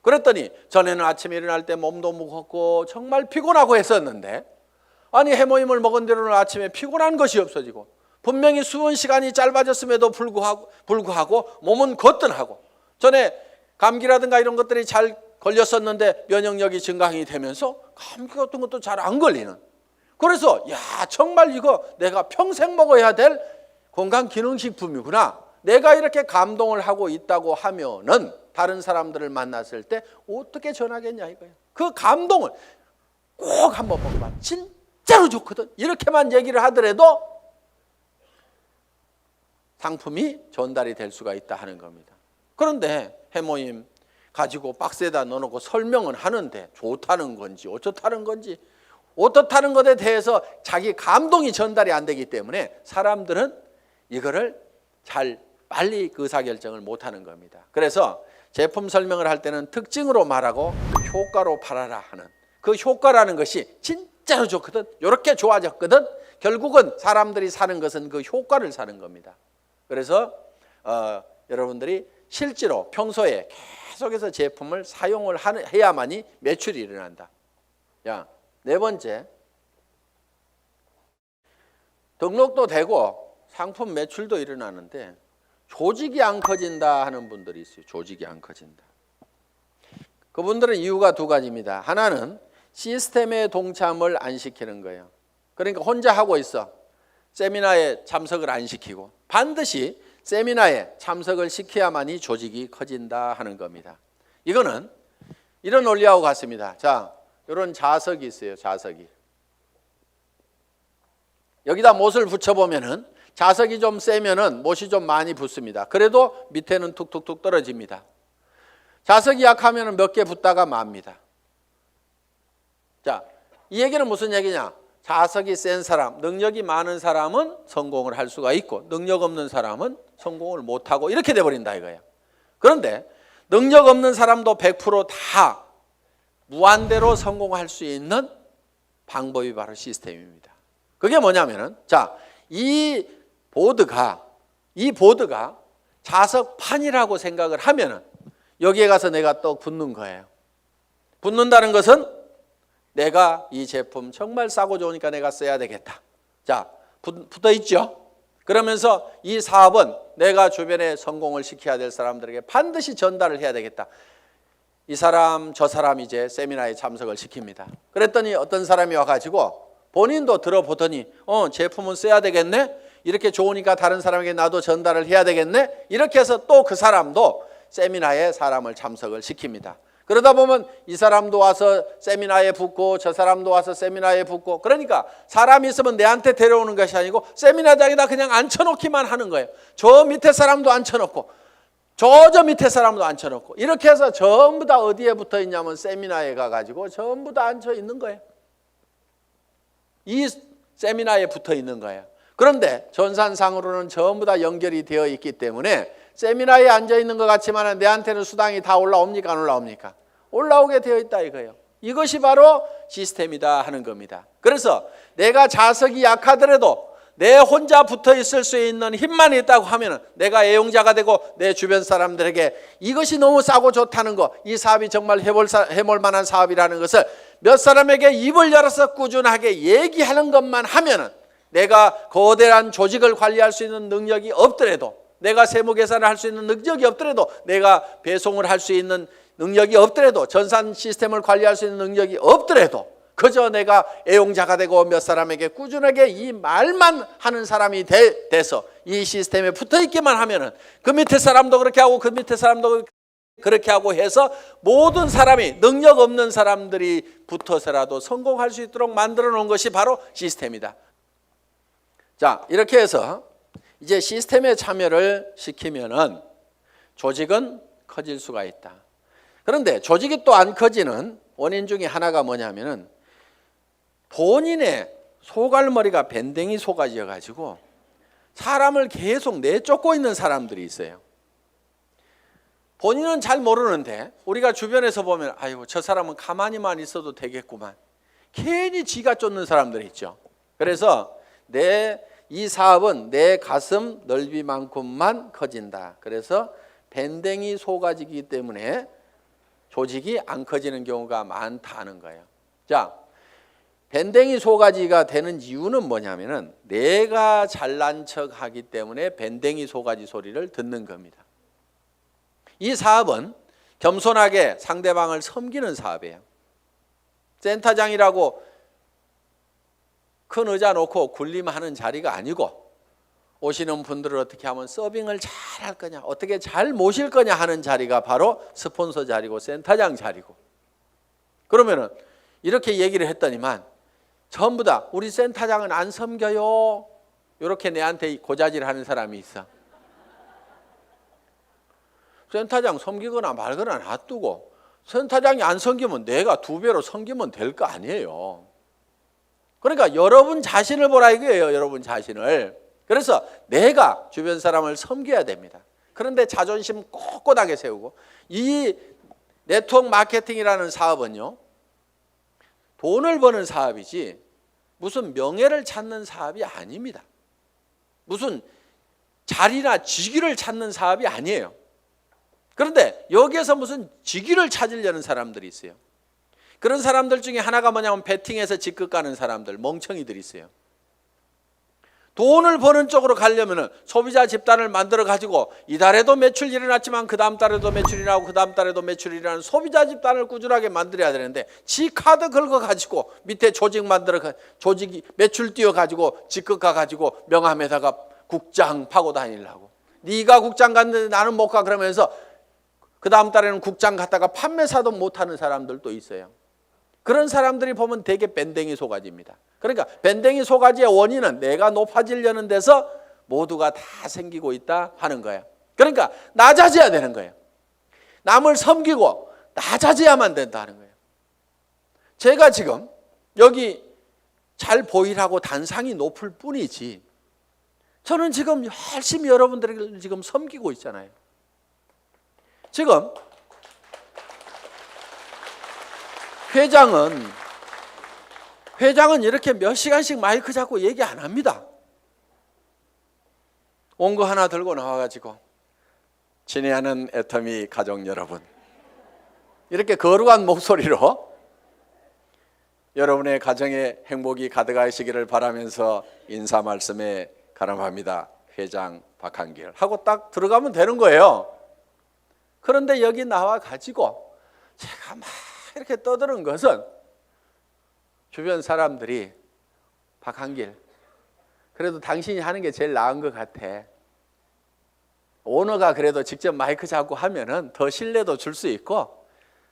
그랬더니 전에는 아침에 일어날 때 몸도 무겁고 정말 피곤하고 했었는데, 아니 해모임을 먹은 뒤로는 아침에 피곤한 것이 없어지고 분명히 수분 시간이 짧아졌음에도 불구하고 몸은 거뜬하고, 전에 감기라든가 이런 것들이 잘 걸렸었는데 면역력이 증강이 되면서 감기 같은 것도 잘 안 걸리는, 그래서 야 정말 이거 내가 평생 먹어야 될 건강기능식품이구나, 내가 이렇게 감동을 하고 있다고 하면은 다른 사람들을 만났을 때 어떻게 전하겠냐 이거예요. 그 감동을 꼭 한번 먹어봐, 진짜로 좋거든, 이렇게만 얘기를 하더라도 상품이 전달이 될 수가 있다 하는 겁니다. 그런데 해모임 가지고 박스에다 넣어놓고 설명은 하는데 좋다는 건지 어떻다는 건지, 어떻다는 것에 대해서 자기 감동이 전달이 안 되기 때문에 사람들은 이거를 잘 빨리 의사결정을 못하는 겁니다. 그래서 제품 설명을 할 때는 특징으로 말하고 효과로 팔아라 하는, 그 효과라는 것이 진짜로 좋거든, 이렇게 좋아졌거든, 결국은 사람들이 사는 것은 그 효과를 사는 겁니다. 그래서 여러분들이 실제로 평소에 계속해서 제품을 사용을 해야만이 매출이 일어난다. 야, 네 번째, 등록도 되고 상품 매출도 일어나는데 조직이 안 커진다 하는 분들이 있어요. 조직이 안 커진다. 그분들은 이유가 두 가지입니다. 하나는 시스템에 동참을 안 시키는 거예요. 그러니까 혼자 하고 있어. 세미나에 참석을 안 시키고, 반드시 세미나에 참석을 시켜야만이 조직이 커진다 하는 겁니다. 이거는 이런 원리하고 같습니다. 자, 이런 자석이 있어요. 자석이. 여기다 못을 붙여보면은 자석이 좀 세면은 못이 좀 많이 붙습니다. 그래도 밑에는 툭툭툭 떨어집니다. 자석이 약하면은 몇 개 붙다가 맙니다. 자, 이 얘기는 무슨 얘기냐? 자석이 센 사람, 능력이 많은 사람은 성공을 할 수가 있고 능력 없는 사람은 성공을 못하고 이렇게 돼버린다 이거예요. 그런데 능력 없는 사람도 100% 무한대로 성공할 수 있는 방법이 바로 시스템입니다. 그게 뭐냐면은, 자, 이 보드가 자석판이라고 생각을 하면은 여기에 가서 내가 또 붙는 거예요. 붙는다는 것은 내가 이 제품 정말 싸고 좋으니까 내가 써야 되겠다. 자, 붙어 있죠? 그러면서 이 사업은 내가 주변에 성공을 시켜야 될 사람들에게 반드시 전달을 해야 되겠다. 이 사람 저 사람 이제 세미나에 참석을 시킵니다. 그랬더니 어떤 사람이 와가지고 본인도 들어보더니 제품은 써야 되겠네, 이렇게 좋으니까 다른 사람에게 나도 전달을 해야 되겠네, 이렇게 해서 또 그 사람도 세미나에 사람을 참석을 시킵니다. 그러다 보면 이 사람도 와서 세미나에 붙고 저 사람도 와서 세미나에 붙고, 그러니까 사람이 있으면 내한테 데려오는 것이 아니고 세미나장에다 그냥 앉혀놓기만 하는 거예요. 저 밑에 사람도 앉혀놓고 저 밑에 사람도 앉혀놓고, 이렇게 해서 전부 다 어디에 붙어 있냐면 세미나에 가가지고 전부 다 앉혀 있는 거예요. 이 세미나에 붙어 있는 거예요. 그런데 전산상으로는 전부 다 연결이 되어 있기 때문에 세미나에 앉아 있는 것 같지만 내한테는 수당이 다 올라옵니까? 안 올라옵니까? 올라오게 되어 있다 이거예요. 이것이 바로 시스템이다 하는 겁니다. 그래서 내가 자석이 약하더라도 내 혼자 붙어 있을 수 있는 힘만 있다고 하면 내가 애용자가 되고 내 주변 사람들에게 이것이 너무 싸고 좋다는 거, 이 사업이 정말 해볼 만한 사업이라는 것을 몇 사람에게 입을 열어서 꾸준하게 얘기하는 것만 하면은, 내가 거대한 조직을 관리할 수 있는 능력이 없더라도, 내가 세무 계산을 할 수 있는 능력이 없더라도, 내가 배송을 할 수 있는 능력이 없더라도, 전산 시스템을 관리할 수 있는 능력이 없더라도, 그저 내가 애용자가 되고 몇 사람에게 꾸준하게 이 말만 하는 사람이 돼서 이 시스템에 붙어 있기만 하면은 그 밑에 사람도 그렇게 하고 그 밑에 사람도 그렇게 하고 해서 모든 사람이, 능력 없는 사람들이 붙어서라도 성공할 수 있도록 만들어 놓은 것이 바로 시스템이다. 자, 이렇게 해서 이제 시스템에 참여를 시키면은 조직은 커질 수가 있다. 그런데 조직이 또 안 커지는 원인 중에 하나가 뭐냐면은 본인의 소갈머리가 밴댕이 속아져 가지고 사람을 계속 내쫓고 있는 사람들이 있어요. 본인은 잘 모르는데 우리가 주변에서 보면 아이고 저 사람은 가만히만 있어도 되겠구만. 괜히 지가 쫓는 사람들이 있죠. 그래서 이 사업은 내 가슴 넓이만큼만 커진다. 그래서 밴댕이 소가지이기 때문에 조직이 안 커지는 경우가 많다는 거예요. 자, 밴댕이 소가지가 되는 이유는 뭐냐면은 내가 잘난 척 하기 때문에 밴댕이 소가지 소리를 듣는 겁니다. 이 사업은 겸손하게 상대방을 섬기는 사업이에요. 센터장이라고 큰 의자 놓고 군림하는 자리가 아니고 오시는 분들을 어떻게 하면 서빙을 잘 할 거냐, 어떻게 잘 모실 거냐 하는 자리가 바로 스폰서 자리고 센터장 자리고. 그러면은 이렇게 얘기를 했더니만 전부 다 우리 센터장은 안 섬겨요. 이렇게 내한테 고자질하는 사람이 있어. 센터장 섬기거나 말거나 놔두고 센터장이 안 섬기면 내가 2배로 섬기면 될 거 아니에요. 그러니까 여러분 자신을 보라 이거예요. 여러분 자신을. 그래서 내가 주변 사람을 섬겨야 됩니다. 그런데 자존심 꼿꼿하게 세우고, 이 네트워크 마케팅이라는 사업은요, 돈을 버는 사업이지 무슨 명예를 찾는 사업이 아닙니다. 무슨 자리나 직위를 찾는 사업이 아니에요. 그런데 여기에서 무슨 직위를 찾으려는 사람들이 있어요. 그런 사람들 중에 하나가 뭐냐면 베팅해서 직급 가는 사람들, 멍청이들이 있어요. 돈을 버는 쪽으로 가려면 소비자 집단을 만들어 가지고 이달에도 매출이 일어났지만 그 다음 달에도 매출이 나오고 그 다음 달에도 매출이 일어나는 소비자 집단을 꾸준하게 만들어야 되는데, 지 카드 긁어 가지고 밑에 조직 만들어 조직이 매출 띄워 가지고 직급 가 가지고 명함에다가 국장 파고 다니려고. 네가 국장 갔는데 나는 못 가 그러면서 그 다음 달에는 국장 갔다가 판매사도 못하는 사람들도 있어요. 그런 사람들이 보면 되게 밴댕이 소가지입니다. 그러니까 밴댕이 소가지의 원인은 내가 높아지려는 데서 모두가 다 생기고 있다 하는 거예요. 그러니까 낮아져야 되는 거예요. 남을 섬기고 낮아져야만 된다는 거예요. 제가 지금 여기 잘 보이라고 단상이 높을 뿐이지 저는 지금 열심히 여러분들을 지금 섬기고 있잖아요. 지금 회장은 이렇게 몇 시간씩 마이크 잡고 얘기 안 합니다. 온 거 하나 들고 나와가지고 친애하는 애터미 가족 여러분, 이렇게 거룩한 목소리로 여러분의 가정에 행복이 가득하시기를 바라면서 인사 말씀에 가름합니다. 회장 박한길 하고 딱 들어가면 되는 거예요. 그런데 여기 나와 가지고 제가 막 이렇게 떠드는 것은 주변 사람들이 박한길, 그래도 당신이 하는 게 제일 나은 것 같아. 오너가 그래도 직접 마이크 잡고 하면은 더 신뢰도 줄 수 있고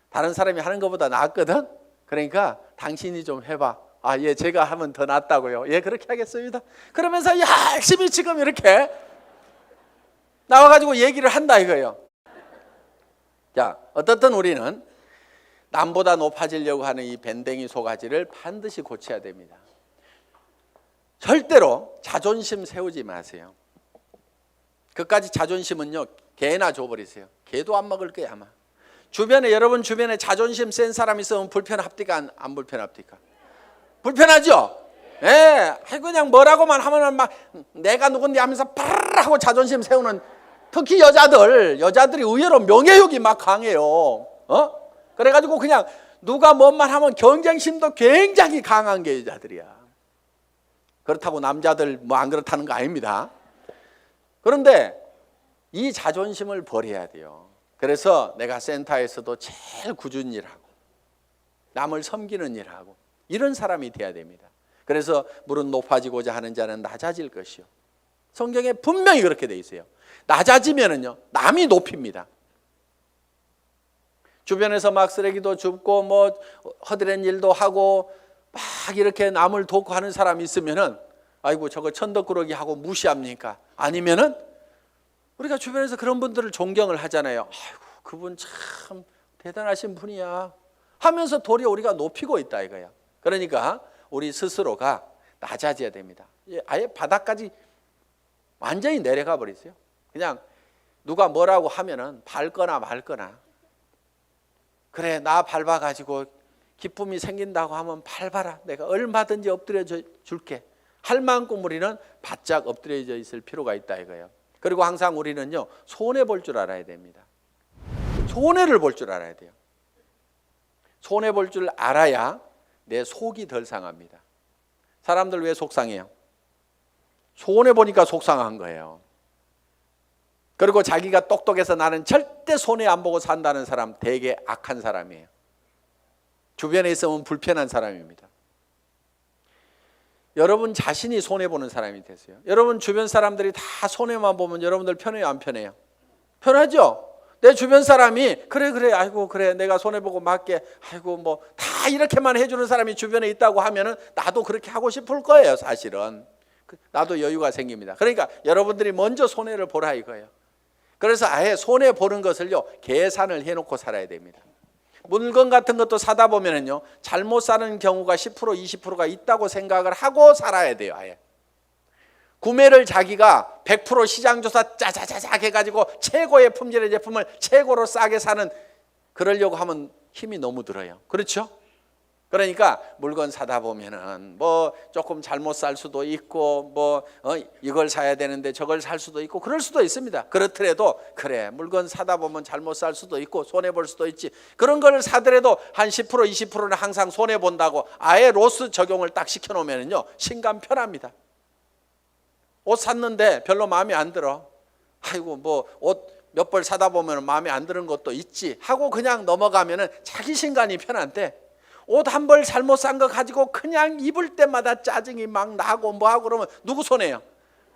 다른 사람이 하는 것보다 낫거든. 그러니까 당신이 좀 해봐. 아, 예, 제가 하면 더 낫다고요. 예, 그렇게 하겠습니다. 그러면서 열심히 지금 이렇게 나와가지고 얘기를 한다 이거예요. 자, 어떻든 우리는 남보다 높아지려고 하는 이 밴댕이 소가지를 반드시 고쳐야 됩니다. 절대로 자존심 세우지 마세요. 그까지 자존심은요, 개나 줘버리세요. 개도 안 먹을 거야 아마. 여러분 주변에 자존심 센 사람 있으면 불편합니까? 안 불편합니까? 불편하죠? 예, 그냥 뭐라고만 하면은 막 내가 누군데 하면서 파르르 하고 자존심 세우는, 특히 여자들이 의외로 명예욕이 막 강해요. 그래가지고 그냥 누가 뭔 말 하면 경쟁심도 굉장히 강한 게 여자들이야. 그렇다고 남자들 뭐 안 그렇다는 거 아닙니다. 그런데 이 자존심을 버려야 돼요. 그래서 내가 센터에서도 제일 꾸준히 일하고 남을 섬기는 일하고 이런 사람이 돼야 됩니다. 그래서 무릇 높아지고자 하는 자는 낮아질 것이요. 성경에 분명히 그렇게 돼 있어요. 낮아지면은요, 남이 높입니다. 주변에서 막 쓰레기도 줍고 뭐 허드렛 일도 하고 막 이렇게 남을 돕고 하는 사람이 있으면은 아이고 저거 천덕꾸러기 하고 무시합니까? 아니면은 우리가 주변에서 그런 분들을 존경을 하잖아요. 아이고 그분 참 대단하신 분이야 하면서 도리어 우리가 높이고 있다 이거야. 그러니까 우리 스스로가 낮아져야 됩니다. 아예 바닥까지 완전히 내려가 버리세요. 그냥 누가 뭐라고 하면은 밟거나 말거나, 그래 나 밟아가지고 기쁨이 생긴다고 하면 밟아라, 내가 얼마든지 엎드려 줄게 할 만큼 우리는 바짝 엎드려져 있을 필요가 있다 이거예요. 그리고 항상 우리는요, 손해 볼 줄 알아야 됩니다. 손해를 볼 줄 알아야 돼요. 손해 볼 줄 알아야 내 속이 덜 상합니다. 사람들 왜 속상해요? 손해 보니까 속상한 거예요. 그리고 자기가 똑똑해서 나는 절대 손해 안 보고 산다는 사람 되게 악한 사람이에요. 주변에 있으면 불편한 사람입니다. 여러분 자신이 손해보는 사람이 되세요. 여러분 주변 사람들이 다 손해만 보면 여러분들 편해요, 안 편해요? 편하죠? 내 주변 사람이 그래 아이고 그래 내가 손해보고 말게, 아이고 뭐 다 이렇게만 해주는 사람이 주변에 있다고 하면은 나도 그렇게 하고 싶을 거예요. 사실은 나도 여유가 생깁니다. 그러니까 여러분들이 먼저 손해를 보라 이거예요. 그래서 아예 손해 보는 것을요, 계산을 해놓고 살아야 됩니다. 물건 같은 것도 사다 보면은요, 잘못 사는 경우가 10% 20%가 있다고 생각을 하고 살아야 돼요. 아예 구매를 자기가 100% 시장조사 짜자자작 해가지고 최고의 품질의 제품을 최고로 싸게 사는, 그러려고 하면 힘이 너무 들어요. 그렇죠? 그러니까 물건 사다 보면은 뭐 조금 잘못 살 수도 있고 뭐 이걸 사야 되는데 저걸 살 수도 있고 그럴 수도 있습니다. 그렇더라도 그래 물건 사다 보면 잘못 살 수도 있고 손해 볼 수도 있지, 그런 걸 사더라도 한 10% 20%는 항상 손해 본다고 아예 로스 적용을 딱 시켜 놓으면은요, 신감 편합니다. 옷 샀는데 별로 마음에 안 들어, 아이고 뭐 옷 몇 벌 사다 보면 마음에 안 드는 것도 있지 하고 그냥 넘어가면은 자기 신간이 편한데, 옷 한 벌 잘못 산 거 가지고 그냥 입을 때마다 짜증이 막 나고 뭐하고 그러면 누구 손해요?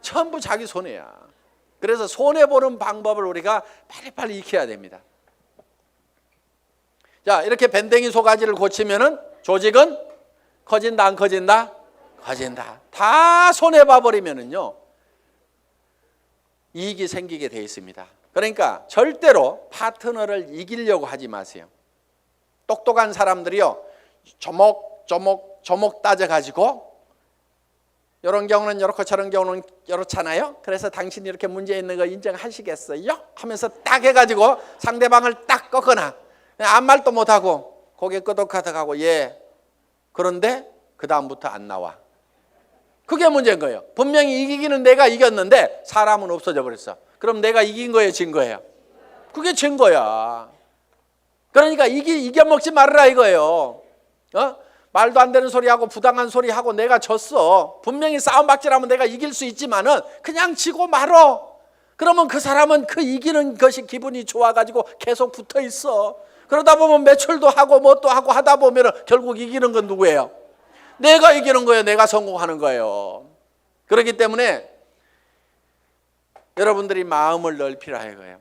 전부 자기 손해야. 그래서 손해보는 방법을 우리가 빨리빨리 익혀야 됩니다. 자, 이렇게 밴댕이 소가지를 고치면은 조직은 커진다 안 커진다? 커진다. 다 손해봐 버리면은요, 이익이 생기게 돼 있습니다. 그러니까 절대로 파트너를 이기려고 하지 마세요. 똑똑한 사람들이요, 조목 따져가지고 이런 경우는 이렇고 저런 경우는 이렇잖아요. 그래서 당신이 이렇게 문제 있는 거 인정하시겠어요? 하면서 딱 해가지고 상대방을 딱 꺾거나 아무 말도 못하고 고개 끄덕하덕하고 예, 그런데 그 다음부터 안 나와. 그게 문제인 거예요. 분명히 이기기는 내가 이겼는데 사람은 없어져 버렸어. 그럼 내가 이긴 거예요, 진 거예요? 그게 진 거야. 그러니까 이겨먹지 말아라 이거예요. 말도 안 되는 소리하고 부당한 소리하고 내가 졌어. 분명히 싸움박질하면 내가 이길 수 있지만은 그냥 지고 말어. 그러면 그 사람은 그 이기는 것이 기분이 좋아가지고 계속 붙어 있어. 그러다 보면 매출도 하고 뭣도 하고 하다 보면은 결국 이기는 건 누구예요? 내가 이기는 거예요. 내가 성공하는 거예요. 그렇기 때문에 여러분들이 마음을 넓히라 이거예요.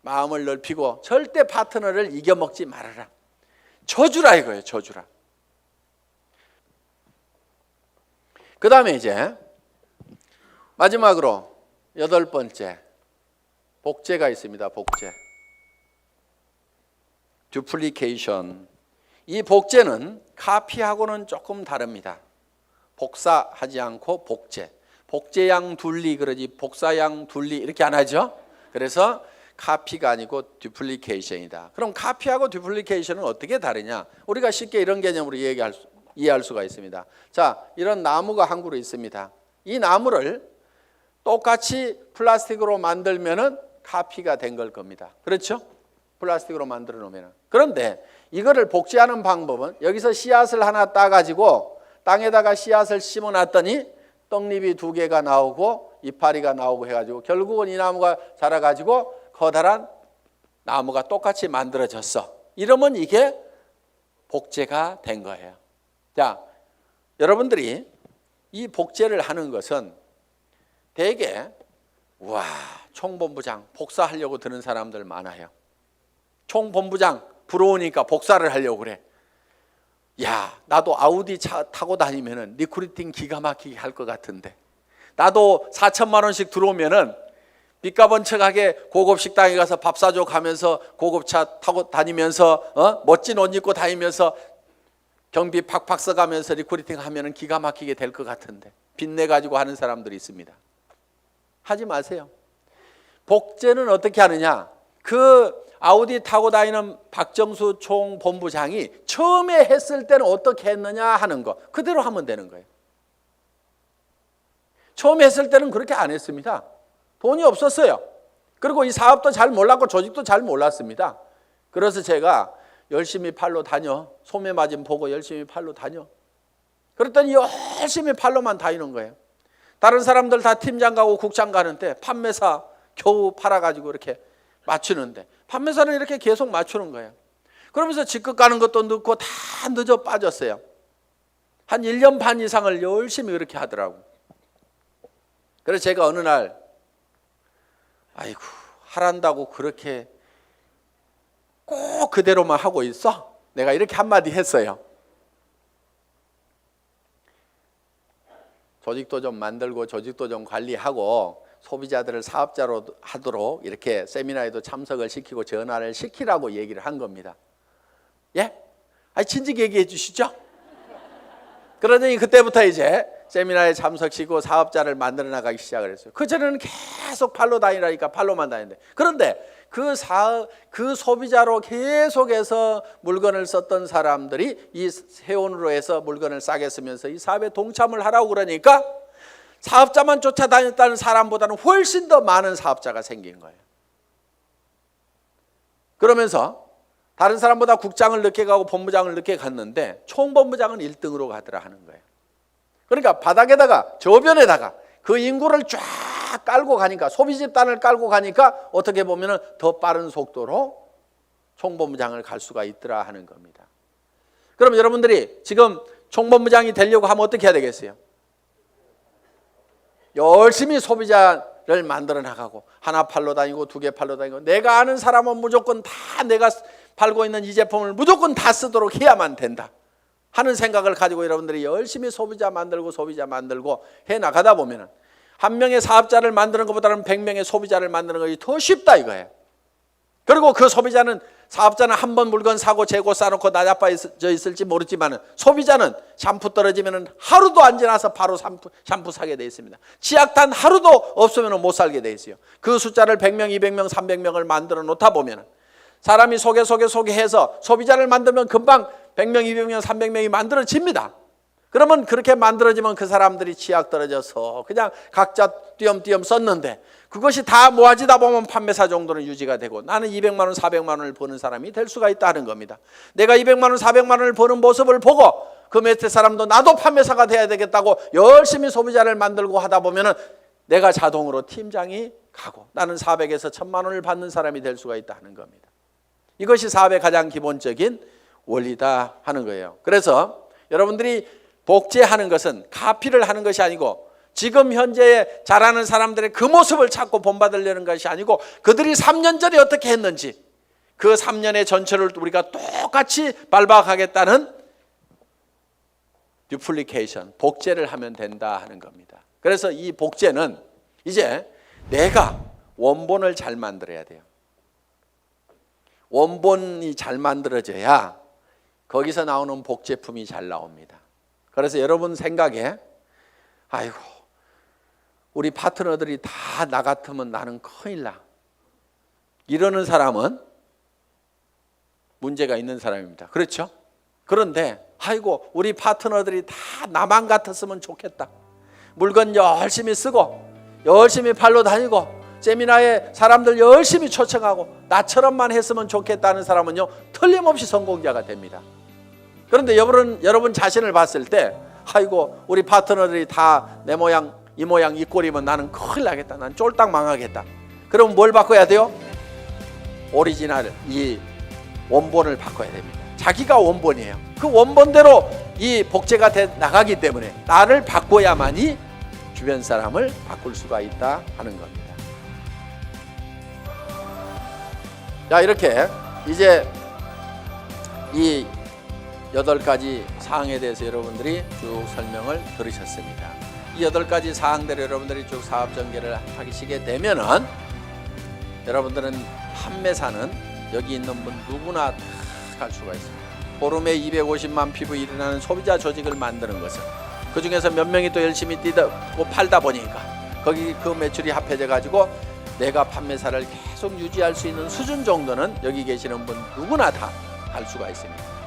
마음을 넓히고 절대 파트너를 이겨먹지 말아라. 져주라 이거예요. 져주라. 그 다음에 이제 마지막으로 8번째, 복제가 있습니다. 복제. 듀플리케이션. 이 복제는 카피하고는 조금 다릅니다. 복사하지 않고 복제. 복제양 둘리 그러지 복사양 둘리 이렇게 안 하죠. 그래서 카피가 아니고 듀플리케이션이다. 그럼 카피하고 듀플리케이션은 어떻게 다르냐? 우리가 쉽게 이런 개념으로 이해할 수가 있습니다. 자, 이런 나무가 한 그루 있습니다. 이 나무를 똑같이 플라스틱으로 만들면은 카피가 된 걸 겁니다. 그렇죠? 플라스틱으로 만들어 놓으면. 그런데 이거를 복제하는 방법은 여기서 씨앗을 하나 따가지고 땅에다가 씨앗을 심어 놨더니 떡잎이 2개가 나오고 이파리가 나오고 해가지고 결국은 이 나무가 자라가지고 커다란 나무가 똑같이 만들어졌어. 이러면 이게 복제가 된 거예요. 자, 여러분들이 이 복제를 하는 것은 대개 와, 총본부장 복사하려고 드는 사람들 많아요. 총본부장 부러우니까 복사를 하려고 그래. 야, 나도 아우디 차 타고 다니면은 리크루팅 기가 막히게 할 것 같은데, 나도 4천만 원씩 들어오면은 빚가번쩍하게 고급 식당에 가서 밥 사줘 가면서 고급차 타고 다니면서 멋진 옷 입고 다니면서 경비 팍팍 써가면서 리크루팅 하면은 기가 막히게 될 것 같은데 빚내 가지고 하는 사람들이 있습니다. 하지 마세요. 복제는 어떻게 하느냐? 그 아우디 타고 다니는 박정수 총본부장이 처음에 했을 때는 어떻게 했느냐 하는 거 그대로 하면 되는 거예요. 처음에 했을 때는 그렇게 안 했습니다. 돈이 없었어요. 그리고 이 사업도 잘 몰랐고 조직도 잘 몰랐습니다. 그래서 제가 열심히 팔로 다녀. 소매 마진 보고 열심히 팔로 다녀. 그랬더니 열심히 팔로만 다니는 거예요. 다른 사람들 다 팀장 가고 국장 가는데 판매사 겨우 팔아가지고 이렇게 맞추는데 판매사는 이렇게 계속 맞추는 거예요. 그러면서 직급 가는 것도 늦고 다 늦어 빠졌어요. 한 1년 반 이상을 열심히 그렇게 하더라고. 그래서 제가 어느 날 아이고 하란다고 그렇게 꼭 그대로만 하고 있어? 내가 이렇게 한마디 했어요. 조직도 좀 만들고 조직도 좀 관리하고 소비자들을 사업자로 하도록 이렇게 세미나에도 참석을 시키고 전화를 시키라고 얘기를 한 겁니다. 예? 아니 진즉 얘기해 주시죠. 그러더니 그때부터 이제 세미나에 참석시키고 사업자를 만들어 나가기 시작을 했어요. 그전에는 계속 팔로 다니라니까 팔로만 다녔는데 그런데 그 소비자로 계속해서 물건을 썼던 사람들이 이 세원으로 해서 물건을 싸게 쓰면서 이 사업에 동참을 하라고 그러니까 사업자만 쫓아다녔다는 사람보다는 훨씬 더 많은 사업자가 생긴 거예요. 그러면서 다른 사람보다 국장을 늦게 가고 본부장을 늦게 갔는데 총본부장은 1등으로 가더라 하는 거예요. 그러니까 바닥에다가 저변에다가 그 인구를 쫙 깔고 가니까 소비 집단을 깔고 가니까 어떻게 보면 더 빠른 속도로 총본부장을 갈 수가 있더라 하는 겁니다. 그럼 여러분들이 지금 총본부장이 되려고 하면 어떻게 해야 되겠어요? 열심히 소비자를 만들어 나가고 하나 팔로 다니고 두 개 팔로 다니고 내가 아는 사람은 무조건 다 내가 팔고 있는 이 제품을 무조건 다 쓰도록 해야만 된다 하는 생각을 가지고 여러분들이 열심히 소비자 만들고 해 나가다 보면 한 명의 사업자를 만드는 것보다는 100명의 소비자를 만드는 것이 더 쉽다 이거예요. 그리고 그 사업자는 한 번 물건 사고 재고 싸놓고 나자빠져 있을지 모르지만 소비자는 샴푸 떨어지면 하루도 안 지나서 바로 샴푸 사게 돼 있습니다. 치약단 하루도 없으면 못 살게 돼 있어요. 그 숫자를 100명, 200명, 300명을 만들어 놓다 보면 사람이 소개해서 소비자를 만들면 금방 100명, 200명, 300명이 만들어집니다. 그러면 그렇게 만들어지면 그 사람들이 치약 떨어져서 그냥 각자 띄엄띄엄 썼는데 그것이 다 모아지다 보면 판매사 정도는 유지가 되고 나는 200만 원, 400만 원을 버는 사람이 될 수가 있다는 겁니다. 내가 200만 원, 400만 원을 버는 모습을 보고 그 밑에 사람도 나도 판매사가 돼야 되겠다고 열심히 소비자를 만들고 하다 보면 내가 자동으로 팀장이 가고 나는 400에서 1000만 원을 받는 사람이 될 수가 있다는 겁니다. 이것이 사업의 가장 기본적인 원리다 하는 거예요. 그래서 여러분들이 복제하는 것은 카피를 하는 것이 아니고 지금 현재 잘하는 사람들의 그 모습을 찾고 본받으려는 것이 아니고 그들이 3년 전에 어떻게 했는지 그 3년의 전체를 우리가 똑같이 밟아가겠다는 듀플리케이션, 복제를 하면 된다 하는 겁니다. 그래서 이 복제는 이제 내가 원본을 잘 만들어야 돼요. 원본이 잘 만들어져야 거기서 나오는 복제품이 잘 나옵니다. 그래서 여러분 생각에 아이고 우리 파트너들이 다 나 같으면 나는 큰일 나 이러는 사람은 문제가 있는 사람입니다. 그렇죠? 그런데 아이고 우리 파트너들이 다 나만 같았으면 좋겠다. 물건 열심히 쓰고 열심히 팔로 다니고 세미나에 사람들 열심히 초청하고 나처럼만 했으면 좋겠다는 사람은요 틀림없이 성공자가 됩니다. 그런데 여러분 자신을 봤을 때 아이고 우리 파트너들이 다 내 모양 이 모양 이 꼴이면 나는 큰일 나겠다. 난 쫄딱 망하겠다. 그럼 뭘 바꿔야 돼요? 오리지널 이 원본을 바꿔야 됩니다. 자기가 원본이에요. 그 원본대로 이 복제가 돼 나가기 때문에 나를 바꿔야만이 주변 사람을 바꿀 수가 있다 하는 겁니다. 자 이렇게 이제 이 8가지 사항에 대해서 여러분들이 쭉 설명을 들으셨습니다. 이 8가지 사항대로 여러분들이 쭉 사업 전개를 하시게 되면은 여러분들은 판매사는 여기 있는 분 누구나 다 갈 수가 있습니다. 보름에 250만 피부 일어나는 소비자 조직을 만드는 것은 그 중에서 몇 명이 또 열심히 뛰고 팔다 보니까 거기 그 매출이 합해져 가지고 내가 판매사를 계속 유지할 수 있는 수준 정도는 여기 계시는 분 누구나 다 할 수가 있습니다.